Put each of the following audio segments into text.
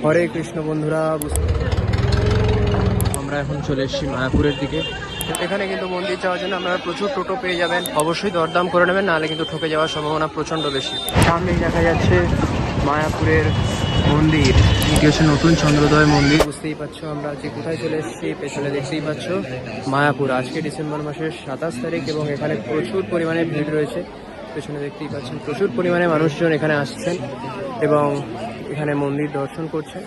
হরে কৃষ্ণ বন্ধুরা, আমরা এখন চলে এসেছি মায়াপুরের দিকে। এখানে কিন্তু মন্দির যাওয়ার জন্য আপনারা প্রচুর টোটো পেয়ে যাবেন, অবশ্যই দরদাম করে নেবেন, নাহলে কিন্তু ঠকে যাওয়ার সম্ভাবনা প্রচণ্ড বেশি। সামনেই দেখা যাচ্ছে মায়াপুরের মন্দির, এটি হচ্ছে নতুন চন্দ্রোদয় মন্দির। বুঝতেই পারছো আমরা যে কোথায় চলে এসেছি, পেছনে দেখতেই পাচ্ছ মায়াপুর। আজকে ডিসেম্বর মাসের 27 তারিখ এবং এখানে প্রচুর পরিমাণে ভিড় রয়েছে। পেছনে দেখতেই পাচ্ছেন প্রচুর পরিমাণে মানুষজন এখানে আসছেন এবং এখানে মন্দির দর্শন করছেন।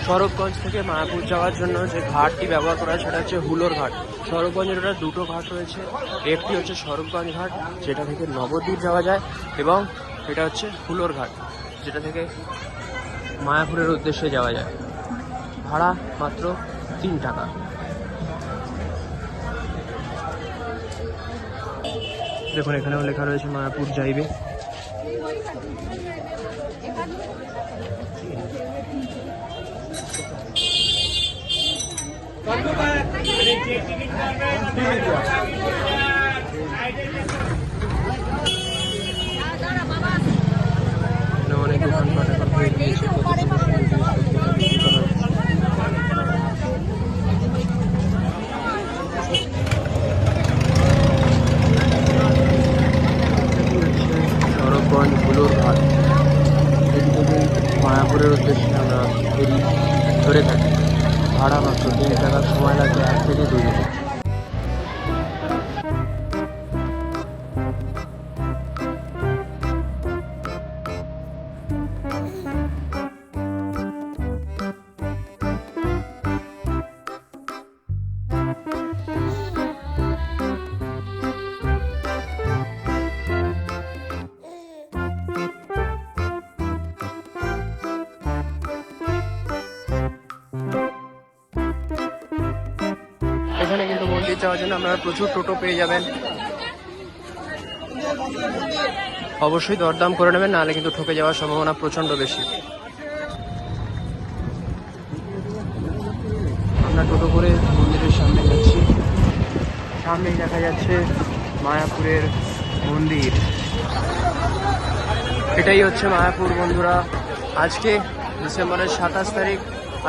সরবগঞ্জ থেকে মায়াপুর যাওয়ার জন্য যে ঘাটটি ব্যবহার করা হয় সেটা হচ্ছে হুলোর ঘাট। সরবগঞ্জের ওটা দুটো ঘাট রয়েছে, একটি হচ্ছে সরবগঞ্জ ঘাট যেটা থেকে নবদ্বীপ যাওয়া যায়, এবং এটা হচ্ছে হুলোর ঘাট যেটা থেকে মায়াপুরের উদ্দেশ্যে যাওয়া যায়। ভাড়া মাত্র 3 টাকা। দেখুন এখানেও লেখা রয়েছে মায়াপুর যাইবে। অনেক দোকানপাট এখন হয়ে গিয়েছে। সরবগঞ্জ হুলোর ঘাট, এটি থেকে মায়াপুরের উদ্দেশ্যে আমরা ফেরি ধরে থাকি। ভাড়া মাত্র 3 টাকা, সময় লাগবে 1 থেকে 2 মিনিট। এখানে কিন্তু মন্দির যাওয়ার জন্য আপনারা প্রচুর টোটো পেয়ে যাবেন, অবশ্যই দরদাম করে নেবেন, নাহলে কিন্তু ঠকে যাওয়ার সম্ভাবনা প্রচণ্ড বেশি। আমরা টোটো করে মন্দিরের সামনে যাচ্ছি। সামনেই দেখা যাচ্ছে মায়াপুরের মন্দির, এটাই হচ্ছে মায়াপুর বন্ধুরা। আজকে ডিসেম্বরের 27 তারিখ,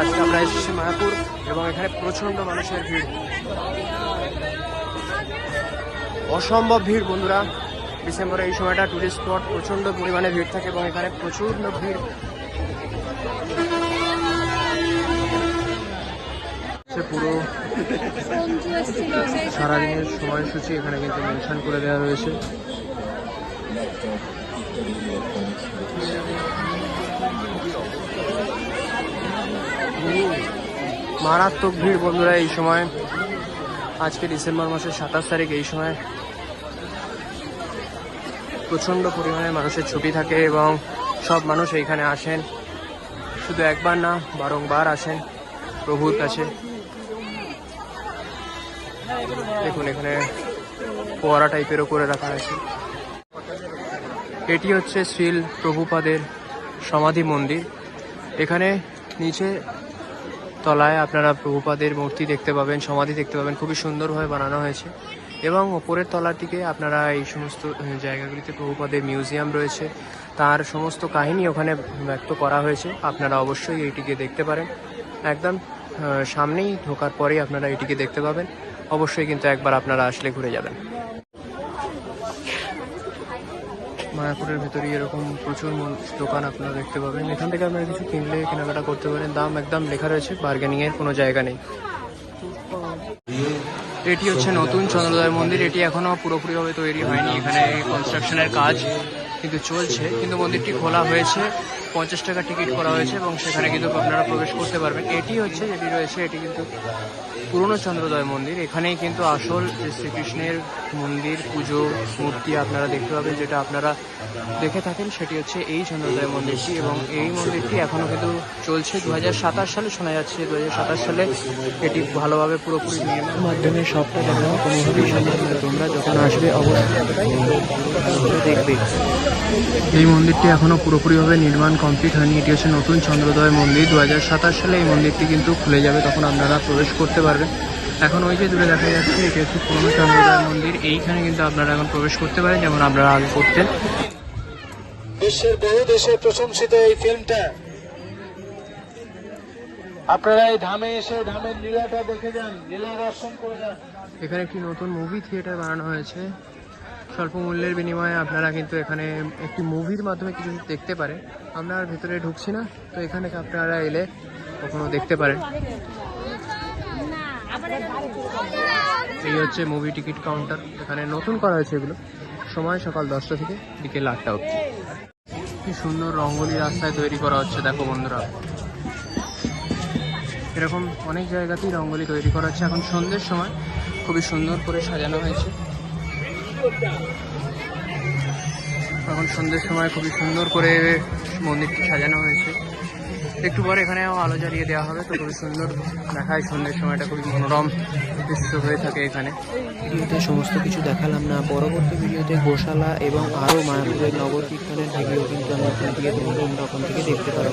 আজকে আমরা এসেছি মায়াপুর এবং এখানে প্রচণ্ড মানুষের ভিড়, অসম্ভব ভিড় বন্ধুরা। ডিসেম্বরে এই সময়টা টুরিস্ট স্পট, প্রচণ্ড পরিমাণে ভিড় থাকে এবং এখানে প্রচুর ভিড়। পুরো সারাদিনের সময়সূচি এখানে কিন্তু মেনশন করে দেওয়া রয়েছে। মারাত্মক ভিড় বন্ধুরা এই সময়। আজকে ডিসেম্বর মাসের 27 তারিখ, এই সময় প্রচণ্ড পরিমাণে মানুষের ছুটি থাকে এবং সব মানুষ এইখানে আসেন, শুধু একবার না বারংবার আসেন প্রভুর কাছে। দেখুন এখানে ফোয়ারা টাইপেরও করে রাখা আছে। এটি হচ্ছে শ্রীল প্রভুপাদের সমাধি মন্দির। এখানে নিচে তলায় আপনারা প্রভুপাদের মূর্তি দেখতে পাবেন, সমাধি দেখতে পাবেন, খুবই সুন্দরভাবে বানানো হয়েছে। এবং ওপরের তলাটিকে আপনারা এই সমস্ত জায়গাগুলিতে প্রভুপাদের মিউজিয়াম রয়েছে, তার সমস্ত কাহিনী ওখানে ব্যক্ত করা হয়েছে। আপনারা অবশ্যই এইটিকে দেখতে পারেন, একদম সামনেই ঢোকার পরেই আপনারা এটিকে দেখতে পাবেন। অবশ্যই কিন্তু একবার আপনারা আসলে ঘুরে যাবেন। মায়াপুরের ভেতরে এরকম প্রচুর দোকান আপনারা দেখতে পাবেন, এখান থেকে আপনারা কিছু কিনলে কেনাকাটা করতে পারেন। দাম একদম লেখা রয়েছে, বার্গেনিংয়ের কোনো জায়গা নেই। এটি হচ্ছে নতুন চন্দ্রোদয় মন্দির, এটি এখনো পুরোপুরিভাবে তৈরি হয়নি, এখানে কনস্ট্রাকশনের কাজ কিন্তু চলছে, কিন্তু মন্দিরটি খোলা হয়েছে, 50 টাকা টিকিট করা হয়েছে এবং সেখানে কিন্তু আপনারা প্রবেশ করতে পারবেন। এটি হচ্ছে যেটি রয়েছে, এটি কিন্তু পুরনো চন্দ্রোদয় মন্দির। এখানেই কিন্তু আসল যে শ্রীকৃষ্ণের মন্দির, পুজো, মূর্তি আপনারা দেখতে পাবেন। যেটা আপনারা দেখে থাকেন সেটি হচ্ছে এই চন্দ্রোদয় মন্দিরটি, এবং এই মন্দিরটি এখনও কিন্তু চলছে। 2027 সালে শোনা যাচ্ছে, 2027 সালে এটি ভালোভাবে পুরোপুরি নির্মাণের মাধ্যমে সবটা দেখানো কোনোভাবেই সম্ভব নয়। তোমরা যখন আসবে অবশ্যই দেখবে। এই মন্দিরটি এখনও পুরোপুরিভাবে নির্মাণ কমপ্লিট হয়নি, এটি হচ্ছে নতুন চন্দ্রোদয় মন্দির। 2027 সালে এই মন্দিরটি কিন্তু খুলে যাবে, তখন আপনারা প্রবেশ করতে পারবেন। এখন ওই যে দূরে দেখা যাচ্ছে এটি হচ্ছে পুরনো চন্দ্রোদয় মন্দির। এইখানে কিন্তু আপনারা এখন প্রবেশ করতে পারেন, যেমন আপনারা আগে করতেন। বিশ্বের বহু দেশে প্রশংসিত এই ফিল্মটা, আপনারা এই ধামে এসে ধামের লীলাটা দেখে যান, লীলা দর্শন করে যান। এখানে একটি নতুন মুভি থিয়েটার বানানো হয়েছে। স্বল্প মূল্যের বিনিময়ে আপনারা কিন্তু এখানে একটি মুভির মাধ্যমে কিছু দেখতে পারেন। আমরা আর ভেতরে ঢুকছি না, তো এখানে আপনারা এলে কখনো দেখতে পারেন। এই হচ্ছে মুভি টিকিট কাউন্টার, এখানে নতুন করা হয়েছে এগুলো। সময় সকাল 10টা থেকে বিকেল 8টা অবধি। কি সুন্দর রঙ্গোলি রাস্তায় তৈরি করা হচ্ছে, দেখো বন্ধুরা। এরকম অনেক জায়গাতেই রঙ্গোলি তৈরি করা হচ্ছে। এখন সন্ধ্যের সময় খুবই সুন্দর করে সাজানো হয়েছে। এখন সন্ধ্যের সময় খুবই সুন্দর করে মন্দিরটি সাজানো হয়েছে। একটু পরে এখানে আলো জ্বালিয়ে দেওয়া হবে, তো খুবই সুন্দর দেখায়। সন্ধ্যের সময়টা খুবই মনোরম দৃশ্য হয়ে থাকে এখানে। ভিডিওতে সমস্ত কিছু দেখালাম না, পরবর্তী ভিডিওতে গোশালা এবং আরও মায়াপুরের নগর কীর্তনের ভিডিও কিন্তু আমি দিয়ে দেবো, তোমরা ওখান থেকে দেখতে পারো।